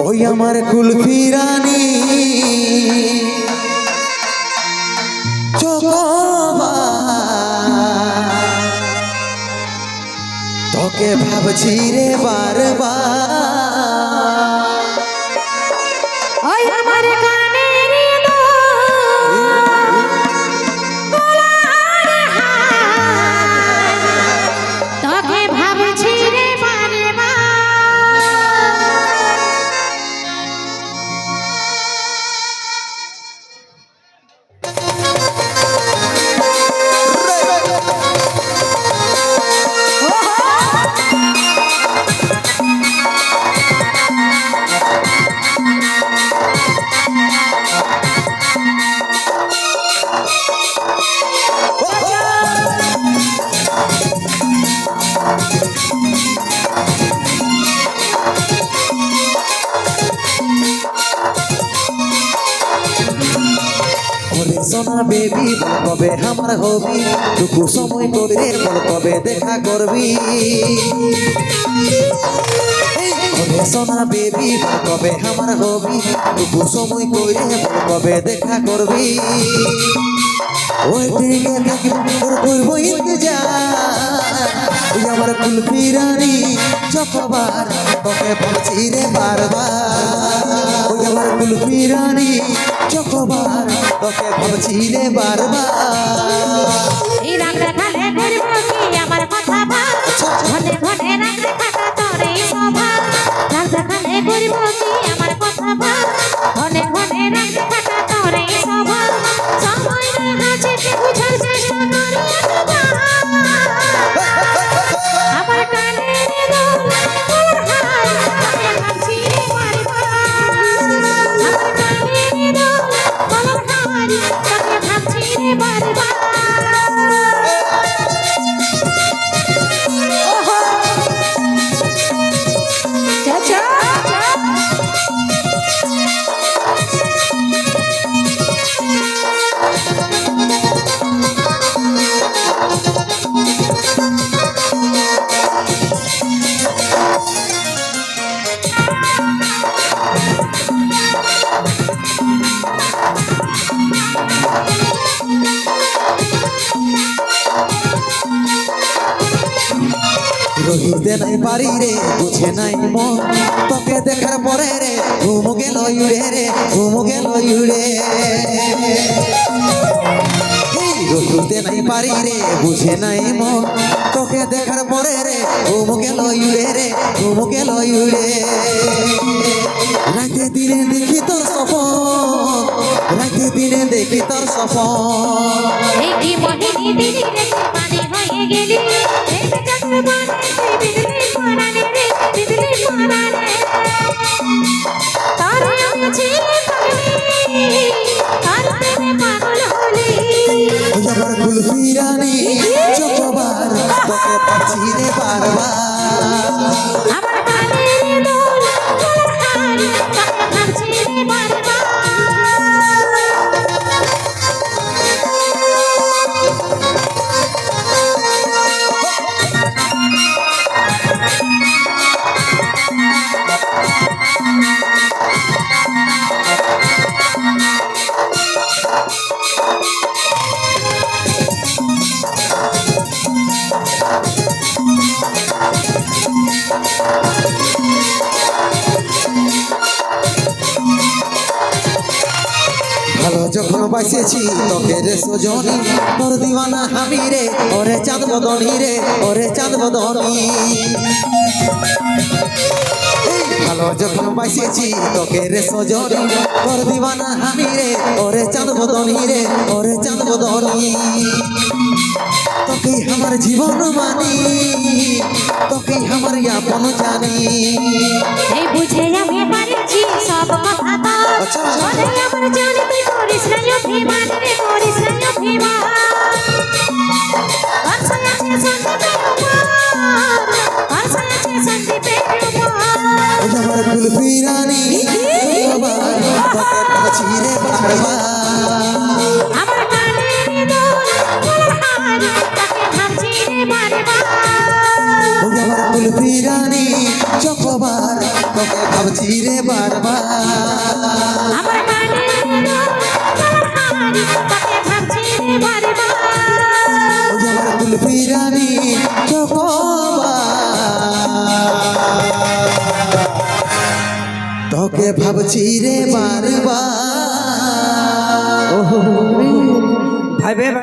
ওই আমার কুলফি রানী তোকে ভাবছি রে বারবার ওই আমার গানের তোকে ভাবছি রে বারবার সোনা বেবি বল কবে আমার হবি টুকু সময় করে বল কবে দেখা করবি সোনা বেবি বল কবে আমার হবি টুকু সময় করে বল কবে দেখা করবি ওই দিকে করবো ইন্তজার আমার কুলফি রানী যতবার তোকে বলছি রে বারবার ওই আমার কুলফি রানী যতবার তোকে ভাবছি রে বারবার এই রাগটা খালে করবো কি আমার কথা ভাব ঘনে ঘনে রাগটা খাটা তোর এই স্বভাব রাগটা খালে করবো কি আমার কথা ভাব ঘনে ঘনে রাগটা খাটা তোর এই স্বভাব সময় রে হাসে বুঝার চেষ্টা করি আমার কানে দোল তোর হাই তোকে ভাবছি রে বারবার আমার কানে দোল তোর হাই তোকে ভাবছি রে বারবার রহিতে নাই পারি রে বুঝে নাই মন তোকে দেখার পরে রে ঘুম গেল উড়ে রে ঘুম গেল উড়ে রহিতে নাই পারি রে বুঝে নাই মন তোকে দেখার পরে রে ঘুম গেল উড়ে রে ঘুম গেল উড়ে রাতে দিনে দেখি তোর সপন রাতে দিনে দেখি তোর সপন এই কি মোহিনী দিদি রে পানি হয়ে গেলি এই চক্রবাণী বিজলি পরানে রে বিজলি পরানে তারে আমি ছিলে পাগলি তার প্রেমে পাগল হলি আমার কুলফি রানী যতবার তোকে পাচ্ছি রে বারবার আমার কানের দোল তোর হাই তোকে ভাবছি রে বারবার ভালো যখন বাসেছি তোকে রে সজনী তোর দিওয়ানা আমি রে ওরে চাঁদ বদনী রে ওরে চাঁদ বদনী ভালো যখন বাসেছি তোকে রে সজনী তোর দিওয়ানা আমি রে ওরে চাঁদ বদনী রে ওরে চাঁদ বদনী তোকে আমার জীবন মানি তোকে আমার আপন জানি এই বুঝে আমি পারছি সব কথা তো বলে আমার জানি তুই করিস না অভিমান রে করিস না অভিমান আচ্ছা আছে সন্দীপে আচ্ছা আছে সন্দীপে আমার কুলফি রানী বারবার তোকে পাচ্ছি রে বারবার আমার কানের দোল তোর হাই তোকে ভাবছি রে বারবার আমার কুলফি রানী যতবার তোকে ভাবছি রে বারবার আমার গানে আমার হারি তোকে ভাবছি রে বারবার ওই আমার কুলফি রানী তোকে ভাবছি রে বারবার ভাই